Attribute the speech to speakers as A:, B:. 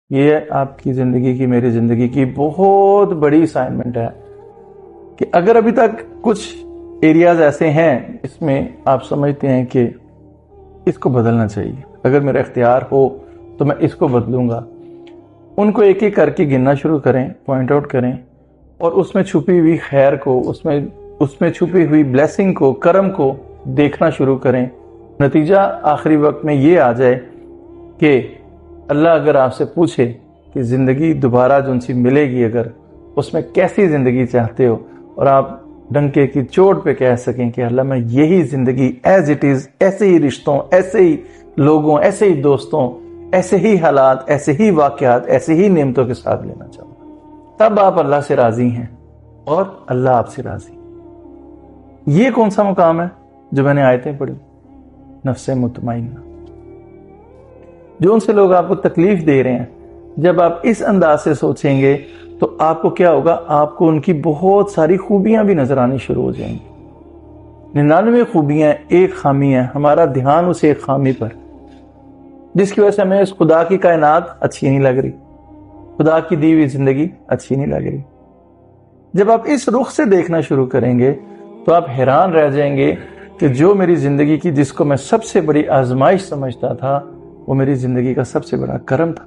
A: یہ آپ کی زندگی کی، میری زندگی کی بہت بڑی اسائنمنٹ ہے کہ اگر ابھی تک کچھ ایریاز ایسے ہیں اس میں آپ سمجھتے ہیں کہ اس کو بدلنا چاہیے، اگر میرا اختیار ہو تو میں اس کو بدلوں گا، ان کو ایک ایک کر کے گننا شروع کریں، پوائنٹ آؤٹ کریں، اور اس میں چھپی ہوئی خیر کو، اس میں چھپی ہوئی بلیسنگ کو، کرم کو دیکھنا شروع کریں۔ نتیجہ آخری وقت میں یہ آ جائے کہ اللہ اگر آپ سے پوچھے کہ زندگی دوبارہ جو سی ملے گی، اگر اس میں کیسی زندگی چاہتے ہو، اور آپ ڈنکے کی چوٹ پہ کہہ سکیں کہ اللہ میں یہی زندگی ایز اٹ از، ایسے ہی رشتوں، ایسے ہی لوگوں، ایسے ہی دوستوں، ایسے ہی حالات، ایسے ہی واقعات، ایسے ہی نعمتوں کے ساتھ لینا چاہوں گا، تب آپ اللہ سے راضی ہیں اور اللہ آپ سے راضی۔ یہ کون سا مقام ہے جو میں نے آیتیں پڑھی؟ نفس مطمئنہ۔ جو ان سے لوگ آپ کو تکلیف دے رہے ہیں، جب آپ اس انداز سے سوچیں گے تو آپ کو کیا ہوگا؟ آپ کو ان کی بہت ساری خوبیاں بھی نظر آنی شروع ہو جائیں گی۔ 99 خوبیاں، ایک خامی ہے، ہمارا دھیان اس ایک خامی پر، جس کی وجہ سے ہمیں اس خدا کی کائنات اچھی نہیں لگ رہی، خدا کی دی ہوئی زندگی اچھی نہیں لگ رہی۔ جب آپ اس رخ سے دیکھنا شروع کریں گے تو آپ حیران رہ جائیں گے کہ جو میری زندگی کی، جس کو میں سب سے بڑی آزمائش سمجھتا تھا، وہ میری زندگی کا سب سے بڑا کرم تھا۔